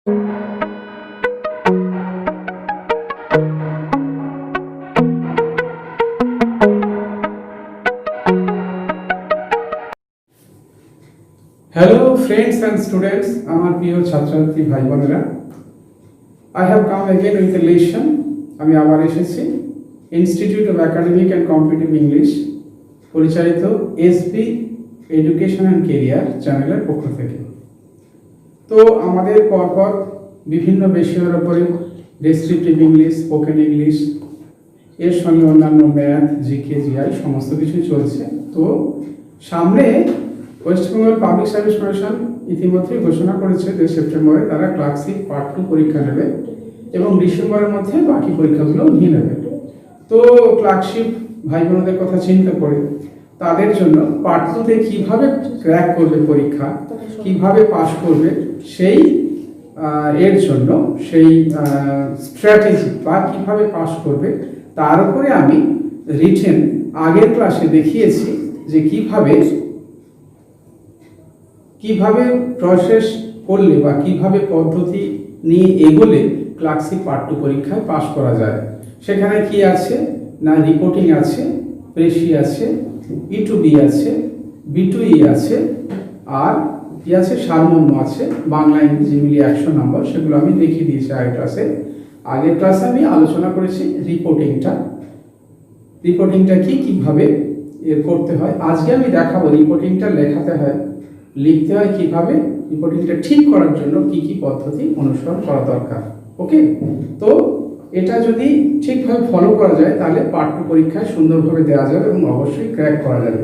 Hello friends and students, আমার প্রিয় ছাত্রছাত্রী ভাই বোনেরা, I have come again with a lesson. আমি আবার এসেছি institute of academic and competitive English পরিচালিত এসবি এডুকেশন অ্যান্ড কেরিয়ার চ্যানেলের পক্ষ থেকে। তো আমাদের পরপর বিভিন্ন বিষয়ের উপরে ডেসক্রিপটিভ ইংলিশ, স্পোকেন ইংলিশ, এর সঙ্গে অন্যান্য ম্যাথ, জিকে, জিআই সমস্ত কিছুই চলছে। তো সামনে West Bengal public service commission ইতিমধ্যে ঘোষণা করেছে যে সেপ্টেম্বরে তারা ক্লাসিক পার্ট 2 পরীক্ষা নেবে এবং ডিসেম্বরের মধ্যে বাকি পরীক্ষাগুলো নিয়ে নেবে। তো ক্লার্কশিপ ভাই বোনদের কথা চিন্তা করে তাদের জন্য পার্ট 2তে কীভাবে ক্র্যাক করবে পরীক্ষা, কিভাবে পাস করবে, সেই এর জন্য সেই স্ট্র্যাটেজি বা কীভাবে পাস করবে তার উপরে আমি রিটেন আগের ক্লাসে দেখিয়েছি যে কিভাবে প্রসেস করলে বা কিভাবে পদ্ধতি নিয়ে এগোলে ক্লাসিক পার্ট 2 পরীক্ষায় পাস করা যায়। সেখানে কি আছে না, রিপোর্টিং আছে, প্রেসি আছে, E2B আছে, B2E আছে, আর কি আছে, সারমর্ম আছে, বাংলা ইংরেজি মিলিয়ে 100 নম্বর। সেগুলো আমি দেখিয়ে দিয়েছি আগের ক্লাসে আমি আলোচনা করেছি রিপোর্টিংটা কিভাবে করতে হয়। আজকে আমি দেখাবো রিপোর্টিংটা লিখতে হয় কিভাবে, রিপোর্টিংটা ঠিক করার জন্য কি পদ্ধতি অনুসরণ করা দরকার। ওকে, তো এটা যদি ঠিকভাবে ফলো করা যায় তাহলে পার্ট 2 পরীক্ষায় সুন্দরভাবে দেওয়া যাবে এবং অবশ্যই ক্র্যাক করা যাবে।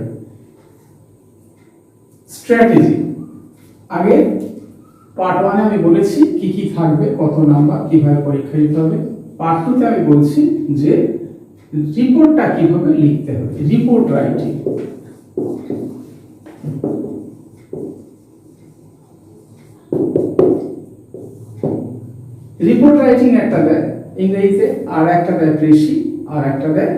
স্ট্র্যাটেজি, আগে পার্ট 1 আমি বলেছি কি থাকবে, কত নাম্বার, কিভাবে পরীক্ষা দিতে হবে। পার্ট 2তে আমি বলছি যে রিপোর্টটা কিভাবে লিখতে হবে, রিপোর্ট রাইটিং। রিপোর্ট রাইটিং একটা দেয় ইংরেজিতে, আর একটা দেয় প্রেসি, আর একটা দেয়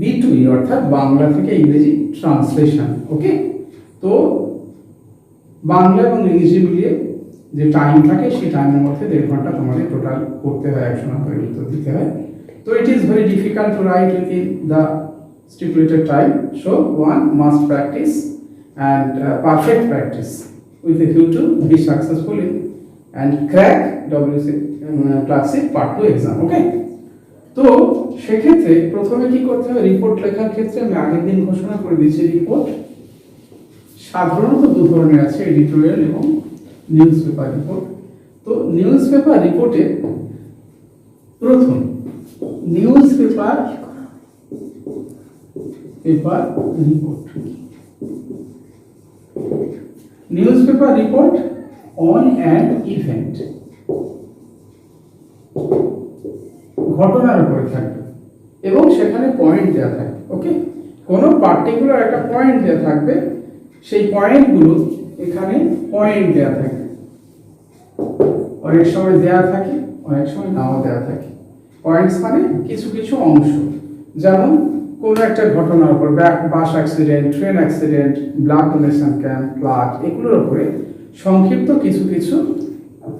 B2E অর্থাৎ বাংলা থেকে ইংরেজি ট্রান্সলেশন। ওকে, তো বাংলা এবং ইংরেজি মিলিয়ে যে টাইম থাকে সেই টাইমের মধ্যে 1.5 ঘন্টা তোমাদের টোটাল করতে হয়, 100 নম্বরের উত্তর দিতে হয়। তো it is very difficult to right within the stipulated time, so one must practice and perfect practice with a view to be successful in and crack WC classic part 2 exam. Okay, তো সেক্ষেত্রে প্রথমে কি করতে হবে, report লেখার ক্ষেত্রে আমি আগের দিন ঘোষণা করে দিয়েছি রিপোর্ট সাধারণত 2 ধরনের আছে, এডিটোরিয়াল এবং নিউজ পেপার রিপোর্ট। তো নিউজ পেপার রিপোর্টে প্রথম news paper report on an event, ঘটনার উপরে থাকবে এবং সেখানে পয়েন্ট দেওয়া থাকবে। ওকে, কোনো পার্টিকুলার একটা পয়েন্ট দেওয়া থাকবে, সেই পয়েন্টগুলো এখানে পয়েন্ট দেওয়া থাকবে, অনেক সময় দেওয়া থাকে, অনেক সময় নাও দেওয়া থাকে। পয়েন্টস মানে কিছু অংশ, যেমন কোনো একটা ঘটনার উপর, bus accident, train accident, blood donation camp, flood, এগুলোর উপরে সংক্ষিপ্ত কিছু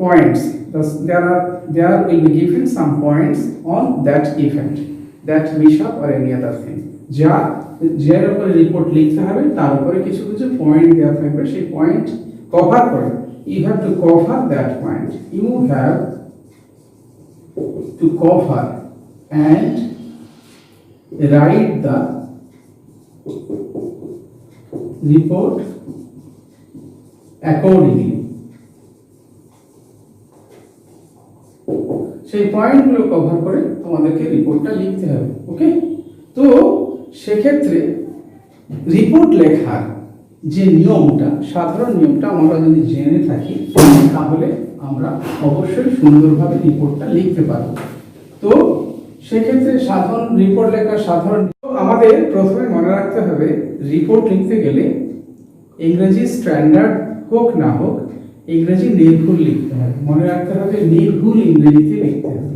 points. Thus, there will be given some points on that event, that mishap or any other thing. যার উপরে রিপোর্ট লিখতে হবে তার উপরে কিছু পয়েন্ট দেওয়া থাকবে, সেই পয়েন্ট কভার করে you have to cover that point. You have to cover and write the report accordingly. সেই পয়েন্টগুলো কভার করে তোমাদেরকে রিপোর্টটা লিখতে হবে। ওকে, তো সেক্ষেত্রে রিপোর্ট লেখার যে নিয়মটা, সাধারণ নিয়মটা আমরা যদি জেনে থাকি তাহলে আমরা অবশ্যই সুন্দরভাবে রিপোর্টটা লিখতে পারব। তো সেক্ষেত্রে সাধারণ রিপোর্ট লেখার আমাদের প্রথমে মনে রাখতে হবে, রিপোর্ট লিখতে গেলে ইংরেজি স্ট্যান্ডার্ড হোক না হোক ইংরেজি নির্ভুল লিখতে হবে। মনে রাখতে হবে নির্ভুল ইংরেজিতে লিখতে হবে।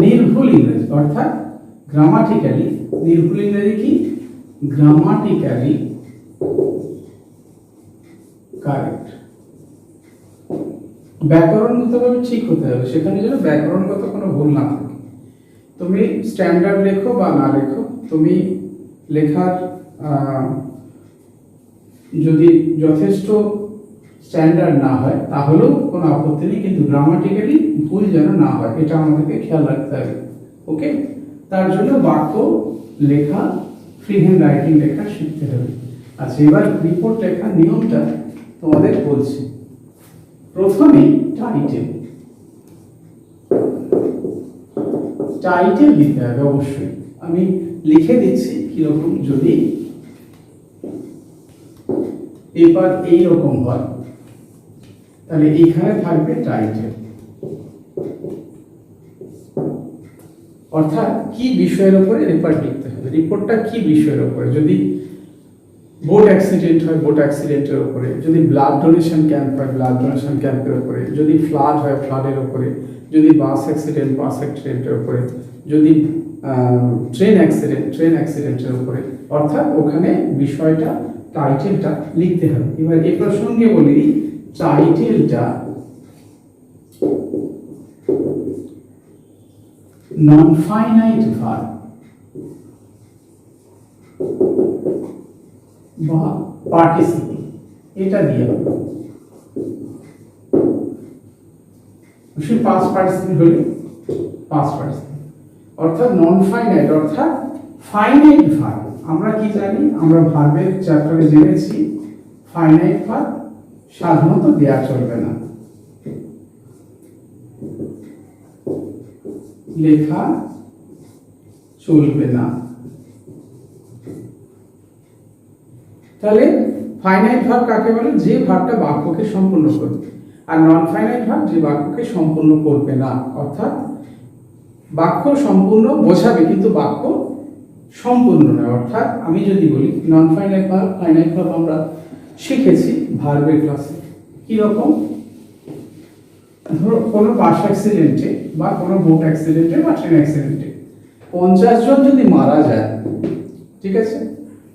নির্ভুল ইংরেজি অর্থাৎ গ্রামাটিক্যালি নির্ভুল ইংরেজি কি, গ্রামাটিক্যালি কারেক্ট। ব্যাকরণগতভাবে ঠিক হতে হবে, সেখানে যেন ব্যাকরণগত কোনো ভুল না থাকে। তুমি স্ট্যান্ডার্ড লেখো বা না লেখো, তুমি লেখার যদি যথেষ্ট স্ট্যান্ডার্ড না হয় তাহলেও কোনো আপত্তি নেই, কিন্তু গ্রামাটিক্যালি ভুল যেন না হয় এটা আমাদেরকে খেয়াল রাখতে হবে। ওকে, তার জন্য বাক্য লেখা, ফ্রি হ্যান্ড রাইটিং লেখা শিখতে হবে। আচ্ছা, এবার রিপোর্ট লেখার নিয়মটা তোমাদের বলছি। প্রথমেই টাইটেল দিতে হবে অবশ্যই। আমি লিখে দিচ্ছি কিরকম, যদি পেপার এইরকম হয় তাহলে এখানে থাকবে টাইটেল, অর্থাৎ কি বিষয়ের উপরে রিপোর্ট লিখতে হবে, রিপোর্টটা কি বিষয়ের উপরে। যদি বোট অ্যাক্সিডেন্ট হয় বোট অ্যাক্সিডেন্টের উপরে, যদি ব্লাড ডোনেশন ক্যাম্প হয় ব্লাড ডোনেশন ক্যাম্পের উপরে, যদি ফ্লাড হয় ফ্লাডের উপরে, যদি বাস অ্যাক্সিডেন্টের উপরে, যদি ট্রেন অ্যাক্সিডেন্টের উপরে, অর্থাৎ ওখানে বিষয়টা টাইটেলটা লিখতে হবে। এবার এই প্রসঙ্গে বলি, টাইটেলটা নন ফাইনাইট ভার্ব বা পার্টিসিপল এটা দিয়ে হবে। পাস্ট পার্টিসিপল হলে পাস্ট পার্টিসিপল, অর্থাৎ নন ফাইনাইট অর্থাৎ ফাইনাইট ভার্ব। আমরা কি জানি, আমরা ভার্বের চ্যাপ্টারে জেনেছি ফাইনাইট ভার্ব সাধারণত দেয়া চলবে না, লেখা চলবে না। তাহলে ফাইনাইট ভার্ব কাকে বলে? যে ভার্বটা বাক্যকে সম্পূর্ণ করবে। আর নন ফাইনাইট ভার্ব যে বাক্যকে সম্পূর্ণ করবে না, অর্থাৎ বাক্য সম্পূর্ণ বোঝাবে কিন্তু বাক্য সম্পূর্ণ নয়। অর্থাৎ আমি যদি বলি non finite verb, finite verb আমরা শিখেছি ভার্বের ক্লাসে। কিরকম? ধরো কোনো বাস অ্যাক্সিডেন্টে বা কোনো বোট অ্যাক্সিডেন্টে বা ট্রেন অ্যাক্সিডেন্টে 50 জন যদি মারা যায়, ঠিক আছে,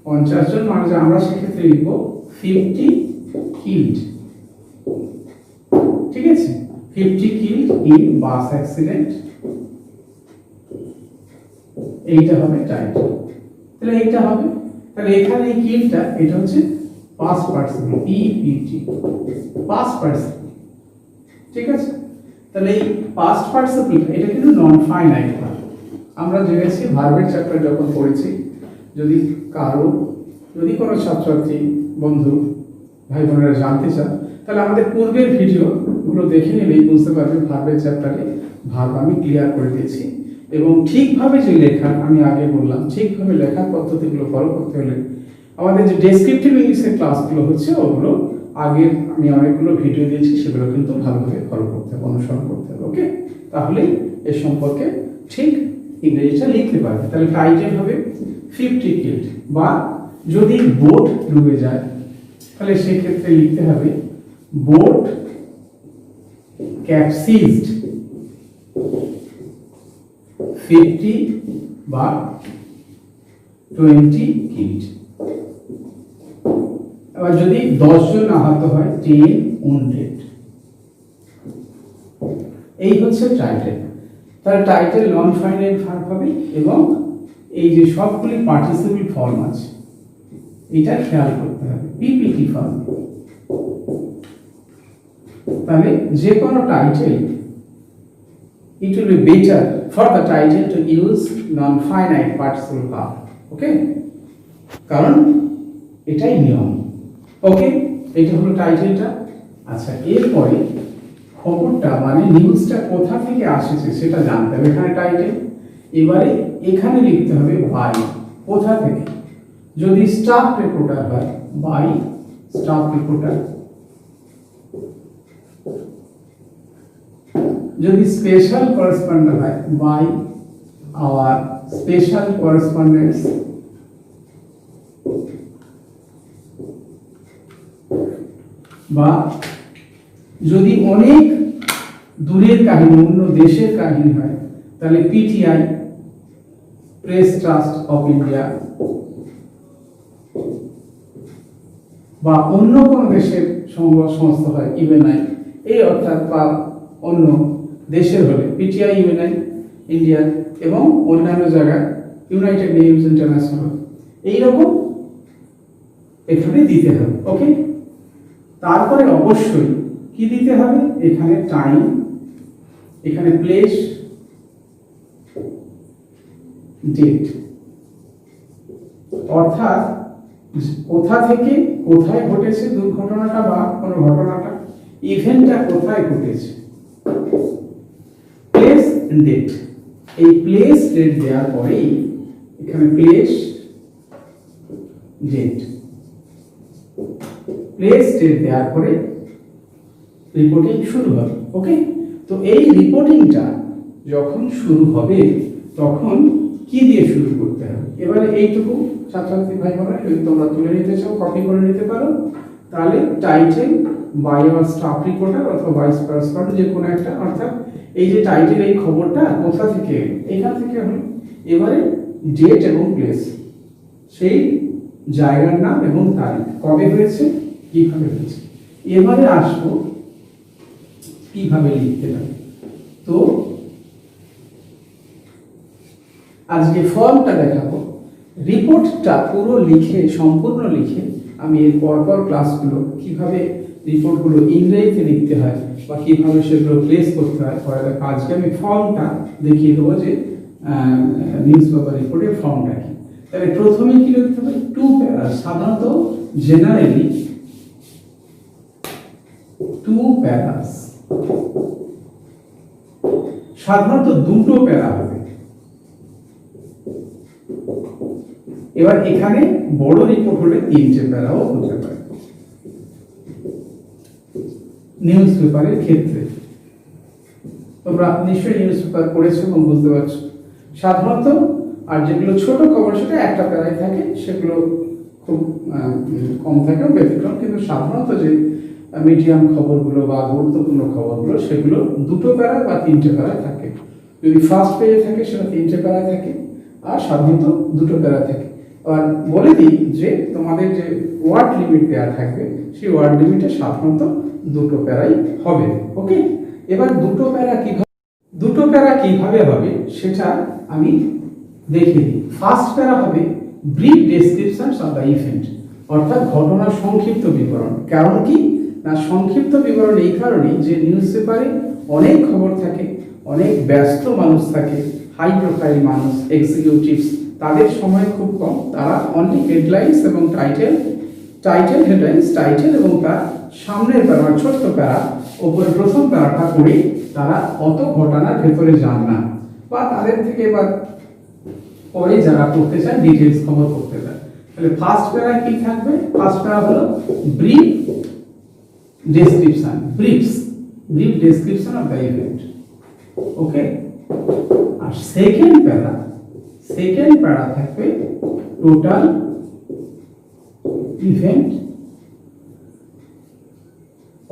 50 জন মারা যায়, আমরা সেক্ষেত্রে লিখব 50 কিল্ড। ঠিক আছে, 50 কিল্ড ইন বাস অ্যাক্সিডেন্ট, এইটা হবে টাইটেল। তাহলে এইটা হবে, তাহলে এখানে এই কিল্ডটা এটা হচ্ছে past participle, EPT, past participle. ঠিক আছে, তাহলে এই পাস্ট পার্টিসিপল এটা কিন্তু নন ফাইনাইট ভার্ব। আমরা জেনেছি ভার্বের চ্যাপ্টার যখন পড়েছি, যদি কোনো ছাত্রছাত্রী বন্ধু ভাই বোনেরা জানতে চান তাহলে আমাদের পূর্বের ভিডিওগুলো দেখে নিলেই বুঝতে পারবেন ভার্বের চ্যাপ্টারে ভার্ব আমি ক্লিয়ার করে দিয়েছি। এবং ঠিকভাবে যে লেখা, আমি আগে বললাম ঠিকভাবে লেখার পদ্ধতিগুলো ফলো করতে হলে আমাদের যে ডেসক্রিপটিভ ইংলিশের ক্লাসগুলো হচ্ছে ওগুলো আগের আমি অনেকগুলো ভিডিও দিয়েছি, সেগুলো কিন্তু ভালোভাবে ফলো করতে হবে, অনুসরণ করতে হবে। ওকে, তাহলেই এর সম্পর্কে ঠিক ইংরেজিটা লিখতে পারবে। তাহলে টাইটেল হবে 50 কিল্ড, বা যদি বোট ডুবে যায় তাহলে সেক্ষেত্রে লিখতে হবে বোট ক্যাপসিজড 50 বা 20 কিল্ড। এবার যদি 10 জন আহত হয় 10 wounded। এই হচ্ছে টাইটেল। তাহলে টাইটেল নন ফাইনাইট ভার্ব হবে এবং এই যে সবগুলি পার্টিসিপল ফর্ম আছে এটা খেয়াল করতে হবে, পিপিটি ফর্ম। তাহলে যে কোনো title, it will be better for the title to use non-finite participle verb. ওকে, কারণ এটাই নিয়ম। ওকে, এটা হলো টাইটেলটা। আচ্ছা, এরপরে খবরটা মানে নিউজটা কোথা থেকে আসছে সেটা জানতে হবে। এখানে টাইটেল, এবারে এখানে লিখতে হবে বাই, কোথা থেকে। যদি স্টাফ রিপোর্টার হয় বাই স্টাফ রিপোর্টার, যদি স্পেশাল করেসপন্ডেন্ট হয় বাই আওয়ার স্পেশাল করেসপন্ডেন্টস, বা যদি অনেক দূরের কাহিনী, অন্য দেশের কাহিনী হয় তাহলে PTI press trust of India, বা অন্য কোনো দেশের সংস্থা হয় ইউএনআই, এই অর্থাৎ বা অন্য দেশের হলে পিটিআই ইউএনআই ইন্ডিয়ার এবং অন্যান্য জায়গায় ইউনাইটেড নেশনস ইন্টারন্যাশনাল, এইরকম এখানে দিতে হবে। ওকে, তারপরে অবশ্যই কি দিতে হবে, এখানে টাইম, এখানে প্লেস, ডেট, অর্থাৎ কোথা থেকে কোথায় ঘটেছে দুর্ঘটনাটা বা কোনো ঘটনাটা, ইভেন্টটা কোথায় ঘটেছে, প্লেস ডেট। এই প্লেস ডেট দেওয়ার পরেই এখানে প্লেস ডেট, প্লেস ডেট দেওয়ার পরে রিপোর্টিং শুরু হবে। ওকে, তো এই রিপোর্টিংটা যখন শুরু হবে তখন কি দিয়ে শুরু করতে হবে, এবারে এইটুকু ছাত্রছাত্রী ভাই বোনেরা যদি তোমরা তুলে নিতে চাও কপি করে নিতে পারো, তাহলে title by our staff reporter অথবা ভাইস প্রিন্সিপাল যে কোনো একটা, অর্থাৎ এই যে টাইটেল এই খবরটা কোথা থেকে এখান থেকে হলো, এবারে ডেট এবং প্লেস, সেই জায়গার নাম এবং তারিখ, কবে হয়েছে কিভাবে হয়েছে। এবারে আসবো কিভাবে লিখতে হবে। তো আজকে ফর্মটা দেখাবো, রিপোর্টটা পুরো লিখে সম্পূর্ণ লিখে আমি এর পরপর ক্লাসগুলো কিভাবে রিপোর্টগুলো ইংরেজিতে লিখতে হয় বা কিভাবে সেগুলো প্লেস করতে হয় পরে আজকে আমি ফর্মটা দেখিয়ে দেবো যে নিউজ পেপার রিপোর্টের ফর্মটা কি। তাহলে প্রথমে কি লিখতে হবে, টু প্যারা, সাধারণত জেনারেলি টু প্যারাস, সাধারণত দুটো প্যারা হবে। এবার এখানে বড় রিপোর্ট হলে তিনটে প্যারাও হতে পারে নিউজ পেপারের ক্ষেত্রে। তোমরা নিশ্চয়ই নিউজ পেপার পড়েছো এবং বুঝতে পারছো। সাধারণত আর যেগুলো ছোট খবর সেটা একটা প্যারায় থাকে, সেগুলো খুব কম থাকে ব্যতিক্রম, কিন্তু সাধারণত যে মিডিয়াম খবরগুলো বা গুরুত্বপূর্ণ খবরগুলো সেগুলো দুটো প্যারা বা তিনটে প্যারায় থাকে। যদি ফার্স্ট পেজে থাকে সেটা তিনটে প্যারায় থাকে, আর সাধারণত দুটো প্যারা থাকে। আর বলে দিই যে তোমাদের যে ওয়ার্ড লিমিট দেওয়া থাকবে সেই ওয়ার্ড লিমিটে সাধারণত দুটো প্যারাই হবে। ওকে, এবার দুটো প্যারা কিভাবে হবে সেটা আমি দেখিয়ে দিই। ফার্স্ট প্যারা হবে brief descriptions of the event, অর্থাৎ ঘটনার সংক্ষিপ্ত বিবরণ। কারণ কি না, সংক্ষিপ্ত বিবরণ এই কারণেই যে নিউজ পেপারে অনেক খবর থাকে, অনেক ব্যস্ত মানুষ থাকে, হাই প্রোফাইল মানুষ, এক্সিকিউটিভস, তাদের সময় খুব কম, তারা অনলি হেডলাইন্স এবং টাইটেল এবং তার সামনের প্যারা ছোট্ট প্যারা ওপরে প্রথম প্যারাটা পড়ে তারা অত ঘটনার ভেতরে যান না, বা তাদের থেকে এবার পরে যারা পড়তে চান ডিটেলস খবর পড়তে চান। তাহলে ফার্স্ট প্যারা কি থাকবে, ফার্স্ট প্যারা হলো brief description, brief description of the event. Okay, আর সেকেন্ড প্যারা থাকবে total event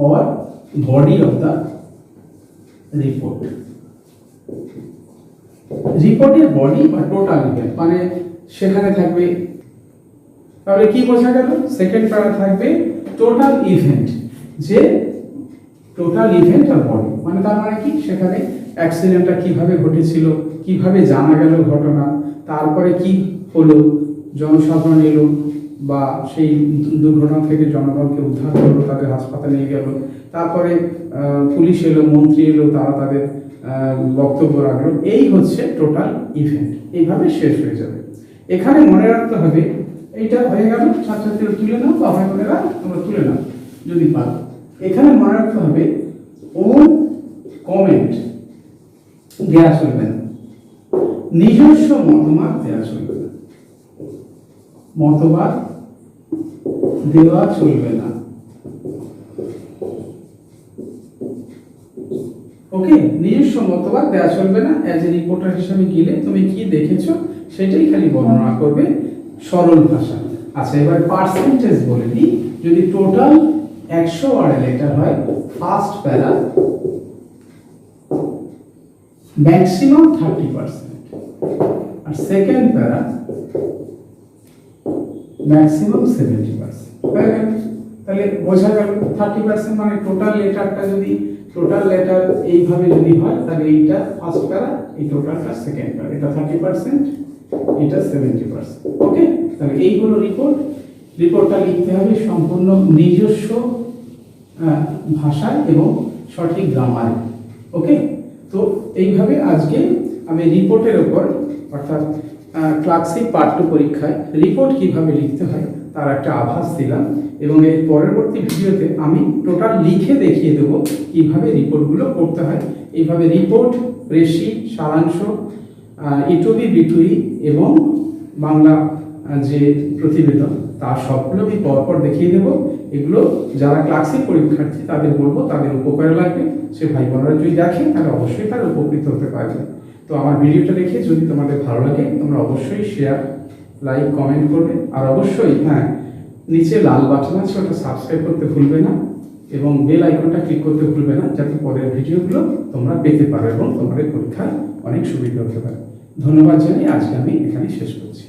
or body of the report, রিপোর্টের বডি বা টোটাল ইভেন্ট মানে সেখানে থাকবে। তাহলে কি বোঝা গেল, সেকেন্ড প্যারা থাকবে টোটাল ইভেন্ট, যে টোটাল ইভেন্ট আর বডি মানে তার মানে কি, সেখানে অ্যাক্সিডেন্টটা কিভাবে ঘটেছিল, কিভাবে জানা গেল ঘটনা, তারপরে কি হলো, জনসাধারণ এলো বা সেই দুর্ঘটনা থেকে জনগণকে উদ্ধার করলো, তাদের হাসপাতালে নিয়ে গেল, তারপরে পুলিশ এলো, মন্ত্রী এলো, তারা তাদের বক্তব্য রাখলো, এই হচ্ছে টোটাল ইভেন্ট। এইভাবে শেষ হয়ে যাবে। এখানে মনে রাখতে হবে, এইটা হয়ে গেল, ছাত্রছাত্রীরা তুলে নাও বা ভাই বোনেরা তোমরা তুলে নাও যদি পারো। এখানে মনে রাখতে হবে ওন কমেন্ট দেওয়া চলবে না, নিজস্ব মতামত দেওয়া চলবে না, মতবাদ দেওয়া চলবে না। ওকে, নিজস্ব মতবাদ দেওয়া চলবে না। অ্যাজ এ রিপোর্টার হিসেবে গেলে তুমি কি দেখেছো সেটাই খালি বর্ণনা করবে সরল ভাষা। আচ্ছা, এবার পার্সেন্টেজ বলে দিই। যদি টোটাল 100 ওয়ার্ডের লেটার হয়, ফার্স্ট প্যারা ম্যাক্সিমাম 30%, আর সেকেন্ড প্যারা ম্যাক্সিমাম 70%। তাহলে বোঝা গেল 30% মানে টোটাল লেটারটা যদি টোটাল লেটার এইভাবে যদি হয় তাহলে এইটা ফার্স্ট প্যারা, এই টোটালটা সেকেন্ড প্যারা, এটা 30%, এটা 70%। ওকে, তাহলে এই হলো রিপোর্টটা লিখতে হবে সম্পূর্ণ নিজস্ব ভাষায় এবং সঠিক গ্রামারে। ওকে, তো এইভাবে আজকে আমি রিপোর্টের উপর অর্থাৎ ক্লাসিক পাঠ্য পরীক্ষায় রিপোর্ট কিভাবে লিখতে হয় তার একটা আভাস দিলাম, এবং এর পরবর্তী ভিডিওতে আমি টোটাল লিখে দেখিয়ে দেবো কিভাবে রিপোর্টগুলো করতে হয়। এইভাবে রিপোর্ট, রেশি, সারাংশ, ইটুবি বিটুই এবং বাংলা যে প্রতিবেদন তার সবগুলো আমি পরপর দেখিয়ে দেবো। এগুলো যারা ক্লাসিক পরীক্ষার্থী তাদের বলবো, তাদের উপকারে লাগবে। সে ভাই বোনেরা যদি দেখে তাহলে অবশ্যই তারা উপকৃত হতে পারবে। তো আমার ভিডিওটা দেখে যদি তোমাদের ভালো লাগে তোমরা অবশ্যই শেয়ার, লাইক, কমেন্ট করবে, আর অবশ্যই হ্যাঁ নিচে লাল বাটন আছে ওটা সাবস্ক্রাইব করতে ভুলবে না, এবং বেল আইকনটা ক্লিক করতে ভুলবে না, যাতে পরের ভিডিওগুলো তোমরা পেতে পারো এবং তোমাদের পরীক্ষায় অনেক সুবিধা হতে পারে। ধন্যবাদ জানিয়ে আজকে আমি এখানে শেষ করছি।